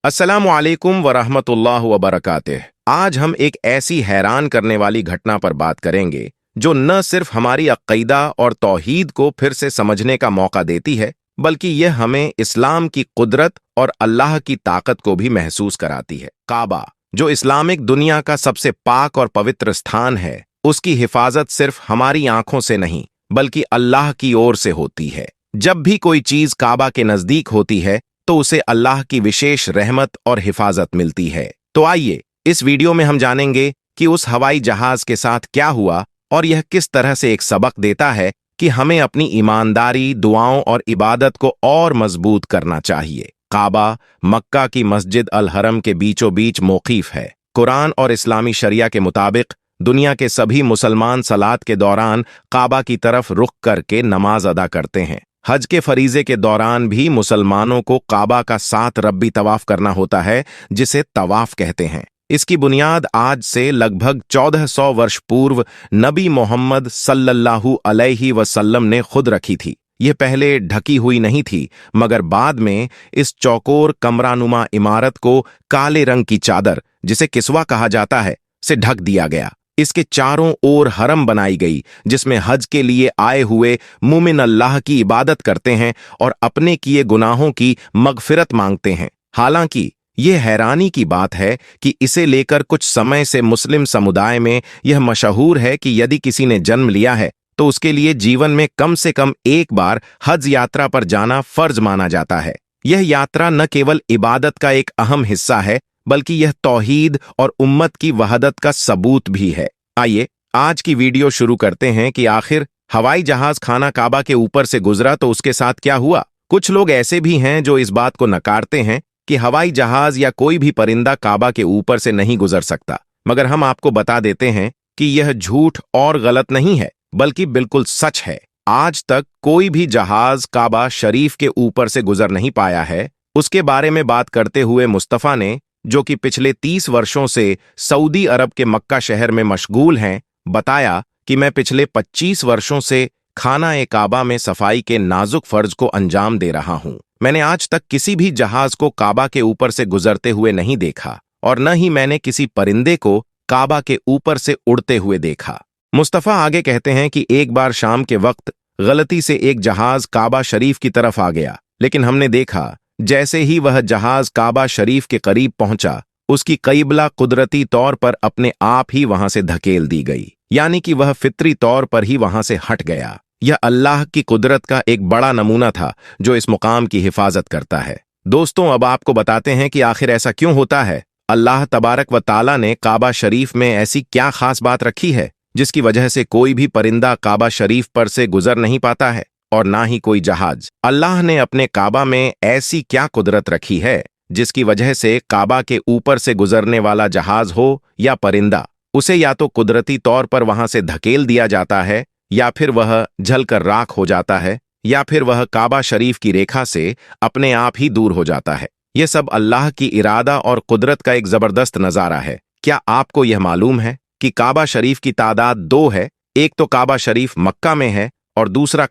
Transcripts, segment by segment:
अस्सलामु अलैकुम वरहमतुल्लाह वबरकातुह। आज हम एक ऐसी हैरान करने वाली घटना पर बात करेंगे जो न सिर्फ हमारी अक़ीदा और तौहीद को फिर से समझने का मौका देती है, बल्कि यह हमें इस्लाम की कुदरत और अल्लाह की ताकत को भी महसूस कराती है। काबा, जो इस्लामिक दुनिया का सबसे पाक और पवित्र स्थान है, उसकी हिफाजत सिर्फ हमारी आंखों से नहीं बल्कि अल्लाह की ओर से होती है। जब भी कोई चीज काबा के नजदीक होती है तो उसे अल्लाह की विशेष रहमत और हिफाजत मिलती है। तो आइए इस वीडियो में हम जानेंगे कि उस हवाई जहाज के साथ क्या हुआ और यह किस तरह से एक सबक देता है कि हमें अपनी ईमानदारी, दुआओं और इबादत को और मजबूत करना चाहिए। काबा मक्का की मस्जिद अल हरम के बीचों बीच मौक़ूफ़ है। कुरान और इस्लामी शरिया के मुताबिक दुनिया के सभी मुसलमान सलात के दौरान काबा की तरफ रुख करके नमाज अदा करते हैं। हज के फरीजे के दौरान भी मुसलमानों को काबा का 7 रब्बी तवाफ करना होता है, जिसे तवाफ कहते हैं। इसकी बुनियाद आज से लगभग 1400 वर्ष पूर्व नबी मोहम्मद सल्लल्लाहु अलैहि वसल्लम ने खुद रखी थी। यह पहले ढकी हुई नहीं थी, मगर बाद में इस चौकोर कमरानुमा इमारत को काले रंग की चादर, जिसे किस्वा कहा जाता है, से ढक दिया गया। इसके चारों ओर हरम बनाई गई, जिसमें हज के लिए आए हुए मुमिन अल्लाह की इबादत करते हैं और अपने किए गुनाहों की मगफिरत मांगते हैं। हालांकि ये हैरानी की बात है कि इसे लेकर कुछ समय से मुस्लिम समुदाय में यह मशहूर है कि यदि किसी ने जन्म लिया है तो उसके लिए जीवन में कम से कम एक बार हज यात्रा पर जाना फर्ज माना जाता है। यह यात्रा न केवल इबादत का एक अहम हिस्सा है, बल्कि यह तौहीद और उम्मत की वहदत का सबूत भी है। आइए आज की वीडियो शुरू करते हैं कि आखिर हवाई जहाज खाना काबा के ऊपर से गुजरा तो उसके साथ क्या हुआ। कुछ लोग ऐसे भी हैं जो इस बात को नकारते हैं कि हवाई जहाज या कोई भी परिंदा काबा के ऊपर से नहीं गुजर सकता, मगर हम आपको बता देते हैं कि यह झूठ और गलत नहीं है, बल्कि बिल्कुल सच है। आज तक कोई भी जहाज काबा शरीफ के ऊपर से गुजर नहीं पाया है। उसके बारे में बात करते हुए मुस्तफ़ा ने, जो कि पिछले 30 वर्षों से सऊदी अरब के मक्का शहर में मशगूल हैं, बताया कि मैं पिछले 25 वर्षों से खाना-ए-काबा में सफाई के नाजुक फर्ज को अंजाम दे रहा हूं। मैंने आज तक किसी भी जहाज को काबा के ऊपर से गुजरते हुए नहीं देखा और न ही मैंने किसी परिंदे को काबा के ऊपर से उड़ते हुए देखा। मुस्तफ़ा आगे कहते हैं कि एक बार शाम के वक्त गलती से एक जहाज काबा शरीफ की तरफ आ गया, लेकिन हमने देखा जैसे ही वह जहाज काबा शरीफ के करीब पहुंचा, उसकी क़िबला कुदरती तौर पर अपने आप ही वहां से धकेल दी गई, यानी कि वह फितरी तौर पर ही वहां से हट गया। यह अल्लाह की कुदरत का एक बड़ा नमूना था जो इस मुकाम की हिफाजत करता है। दोस्तों, अब आपको बताते हैं कि आखिर ऐसा क्यों होता है। अल्लाह तबारक व ताला ने काबा शरीफ में ऐसी क्या खास बात रखी है जिसकी वजह से कोई भी परिंदा काबा शरीफ पर से गुजर नहीं पाता है और ना ही कोई जहाज। अल्लाह ने अपने काबा में ऐसी क्या कुदरत रखी है जिसकी वजह से काबा के ऊपर से गुजरने वाला जहाज हो या परिंदा, उसे या तो कुदरती तौर पर वहां से धकेल दिया जाता है, या फिर वह जलकर राख हो जाता है, या फिर वह काबा शरीफ की रेखा से अपने आप ही दूर हो जाता है। यह सब अल्लाह की इरादा और कुदरत का एक जबरदस्त नजारा है। क्या आपको यह मालूम है कि काबा शरीफ की तादाद 2 है? एक तो काबा शरीफ मक्का में है और दूसरा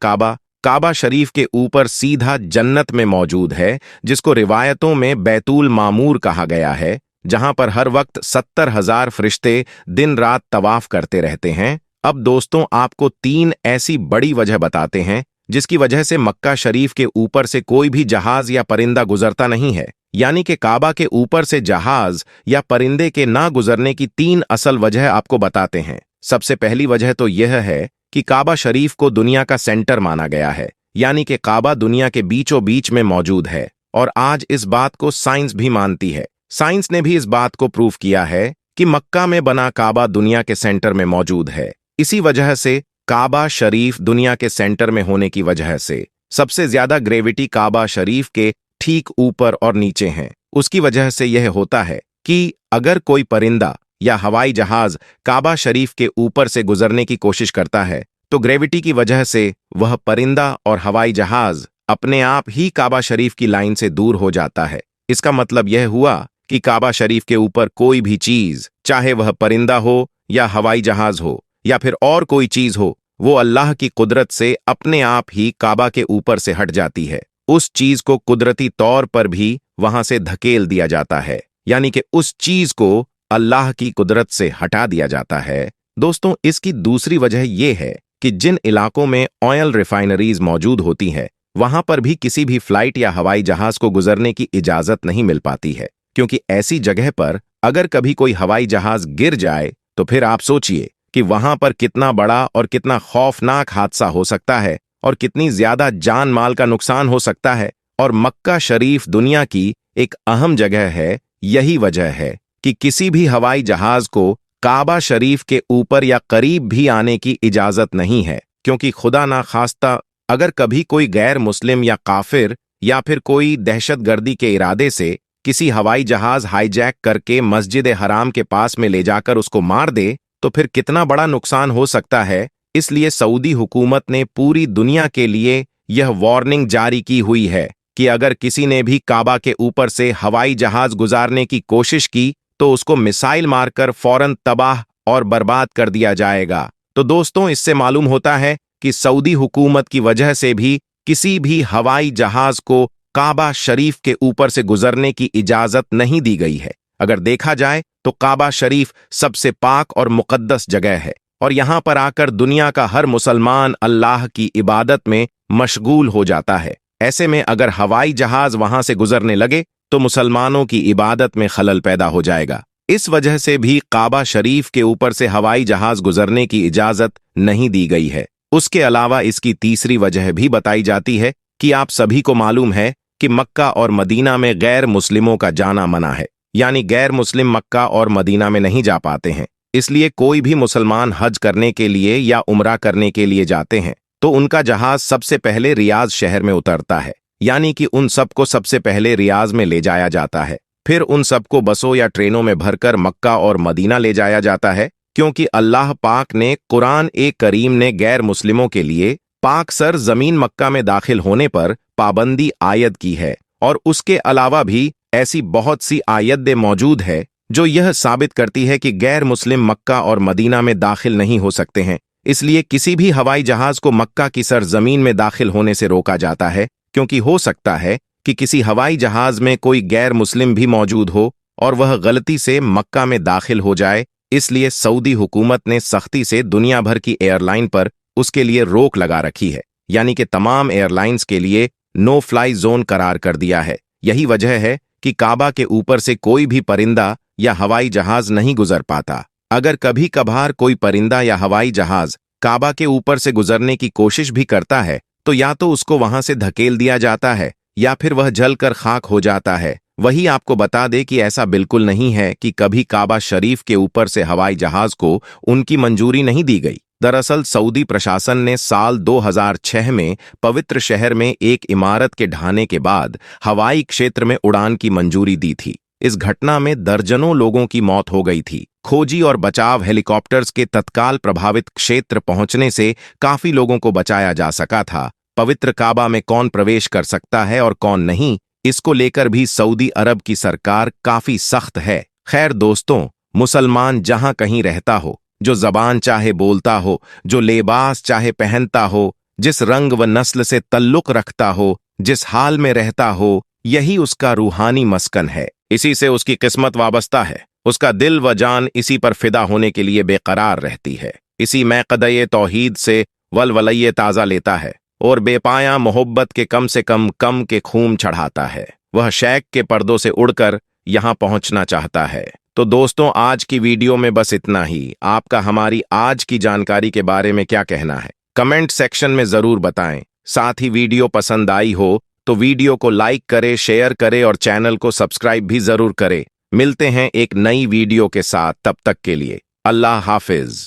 काबा शरीफ के ऊपर सीधा जन्नत में मौजूद है, जिसको रिवायतों में बैतुल मामूर कहा गया है, जहां पर हर वक्त 70,000 फरिश्ते दिन रात तवाफ करते रहते हैं। अब दोस्तों, आपको 3 ऐसी बड़ी वजह बताते हैं जिसकी वजह से मक्का शरीफ के ऊपर से कोई भी जहाज या परिंदा गुजरता नहीं है। यानी कि काबा के ऊपर से जहाज या परिंदे के ना गुजरने की 3 असल वजह आपको बताते हैं। सबसे पहली वजह तो यह है कि काबा शरीफ को दुनिया का सेंटर माना गया है, यानी कि काबा दुनिया के बीचों बीच में मौजूद है और आज इस बात को साइंस भी मानती है। साइंस ने भी इस बात को प्रूव किया है कि मक्का में बना काबा दुनिया के सेंटर में मौजूद है। इसी वजह से काबा शरीफ दुनिया के सेंटर में होने की वजह से सबसे ज्यादा ग्रेविटी काबा शरीफ के ठीक ऊपर और नीचे हैं। उसकी वजह से यह होता है कि अगर कोई परिंदा या हवाई जहाज काबा शरीफ के ऊपर से गुजरने की कोशिश करता है तो ग्रेविटी की वजह से वह परिंदा और हवाई जहाज अपने आप ही काबा शरीफ की लाइन से दूर हो जाता है। इसका मतलब यह हुआ कि काबा शरीफ के ऊपर कोई भी चीज, चाहे वह परिंदा हो या हवाई जहाज हो या फिर और कोई चीज हो, वो अल्लाह की कुदरत से अपने आप ही काबा के ऊपर से हट जाती है। उस चीज को कुदरती तौर पर भी वहां से धकेल दिया जाता है, यानी कि उस चीज को अल्लाह की कुदरत से हटा दिया जाता है। दोस्तों, इसकी दूसरी वजह यह है कि जिन इलाकों में ऑयल रिफाइनरीज मौजूद होती हैं, वहां पर भी किसी भी फ्लाइट या हवाई जहाज को गुजरने की इजाजत नहीं मिल पाती है, क्योंकि ऐसी जगह पर अगर कभी कोई हवाई जहाज गिर जाए तो फिर आप सोचिए कि वहां पर कितना बड़ा और कितना खौफनाक हादसा हो सकता है और कितनी ज्यादा जान माल का नुकसान हो सकता है। और मक्का शरीफ दुनिया की एक अहम जगह है। यही वजह है कि किसी भी हवाई जहाज को काबा शरीफ के ऊपर या करीब भी आने की इजाजत नहीं है, क्योंकि खुदा ना खास्ता अगर कभी कोई गैर मुस्लिम या काफिर या फिर कोई दहशतगर्दी के इरादे से किसी हवाई जहाज हाईजैक करके मस्जिद हराम के पास में ले जाकर उसको मार दे तो फिर कितना बड़ा नुकसान हो सकता है। इसलिए सऊदी हुकूमत ने पूरी दुनिया के लिए यह वार्निंग जारी की हुई है कि अगर किसी ने भी काबा के ऊपर से हवाई जहाज गुजारने की कोशिश की तो उसको मिसाइल मारकर फौरन तबाह और बर्बाद कर दिया जाएगा। तो दोस्तों, इससे मालूम होता है कि सऊदी हुकूमत की वजह से भी किसी भी हवाई जहाज को काबा शरीफ के ऊपर से गुजरने की इजाजत नहीं दी गई है। अगर देखा जाए तो काबा शरीफ सबसे पाक और मुकद्दस जगह है और यहां पर आकर दुनिया का हर मुसलमान अल्लाह की इबादत में मशगूल हो जाता है। ऐसे में अगर हवाई जहाज वहां से गुजरने लगे तो मुसलमानों की इबादत में खलल पैदा हो जाएगा। इस वजह से भी काबा शरीफ के ऊपर से हवाई जहाज गुजरने की इजाजत नहीं दी गई है। उसके अलावा इसकी तीसरी वजह भी बताई जाती है कि आप सभी को मालूम है कि मक्का और मदीना में गैर मुस्लिमों का जाना मना है, यानी गैर मुस्लिम मक्का और मदीना में नहीं जा पाते हैं। इसलिए कोई भी मुसलमान हज करने के लिए या उम्रा करने के लिए जाते हैं तो उनका जहाज सबसे पहले रियाज शहर में उतरता है, यानी कि उन सबको सबसे पहले रियाज में ले जाया जाता है। फिर उन सबको बसों या ट्रेनों में भरकर मक्का और मदीना ले जाया जाता है, क्योंकि अल्लाह पाक ने कुरान करीम ने गैर मुस्लिमों के लिए पाक सर जमीन मक्का में दाखिल होने पर पाबंदी आयद की है। और उसके अलावा भी ऐसी बहुत सी आयतें मौजूद है जो यह साबित करती है कि गैर मुस्लिम मक्का और मदीना में दाखिल नहीं हो सकते हैं। इसलिए किसी भी हवाई जहाज को मक्का की सरजमीन में दाखिल होने से रोका जाता है, क्योंकि हो सकता है कि किसी हवाई जहाज में कोई गैर मुस्लिम भी मौजूद हो और वह गलती से मक्का में दाखिल हो जाए। इसलिए सऊदी हुकूमत ने सख्ती से दुनिया भर की एयरलाइन पर उसके लिए रोक लगा रखी है, यानी कि तमाम एयरलाइंस के लिए नो फ्लाई जोन करार कर दिया है। यही वजह है कि काबा के ऊपर से कोई भी परिंदा या हवाई जहाज नहीं गुजर पाता। अगर कभी कभार कोई परिंदा या हवाई जहाज काबा के ऊपर से गुजरने की कोशिश भी करता है तो या तो उसको वहां से धकेल दिया जाता है या फिर वह जलकर खाक हो जाता है। वही आपको बता दे कि ऐसा बिल्कुल नहीं है कि कभी काबा शरीफ के ऊपर से हवाई जहाज को उनकी मंजूरी नहीं दी गई। दरअसल सऊदी प्रशासन ने साल 2006 में पवित्र शहर में एक इमारत के ढहाने के बाद हवाई क्षेत्र में उड़ान की मंजूरी दी थी। इस घटना में दर्जनों लोगों की मौत हो गई थी। खोजी और बचाव हेलीकॉप्टर्स के तत्काल प्रभावित क्षेत्र पहुंचने से काफी लोगों को बचाया जा सका था। पवित्र काबा में कौन प्रवेश कर सकता है और कौन नहीं, इसको लेकर भी सऊदी अरब की सरकार काफी सख्त है। खैर दोस्तों, मुसलमान जहां कहीं रहता हो, जो जबान चाहे बोलता हो, जो लिबास चाहे पहनता हो, जिस रंग व नस्ल से तल्लुक रखता हो, जिस हाल में रहता हो, यही उसका रूहानी मस्कन है। इसी से उसकी किस्मत वाबस्ता है। उसका दिल व जान इसी पर फिदा होने के लिए बेकरार रहती है। इसी मैक़दे तौहीद से वलवलये ताज़ा लेता है और बेपाया मोहब्बत के कम के खूम चढ़ाता है। वह शैक के पर्दों से उड़कर यहां पहुंचना चाहता है। तो दोस्तों, आज की वीडियो में बस इतना ही। आपका हमारी आज की जानकारी के बारे में क्या कहना है, कमेंट सेक्शन में जरूर बताएं। साथ ही वीडियो पसंद आई हो तो वीडियो को लाइक करे, शेयर करे और चैनल को सब्सक्राइब भी जरूर करे। मिलते हैं एक नई वीडियो के साथ, तब तक के लिए अल्लाह हाफिज।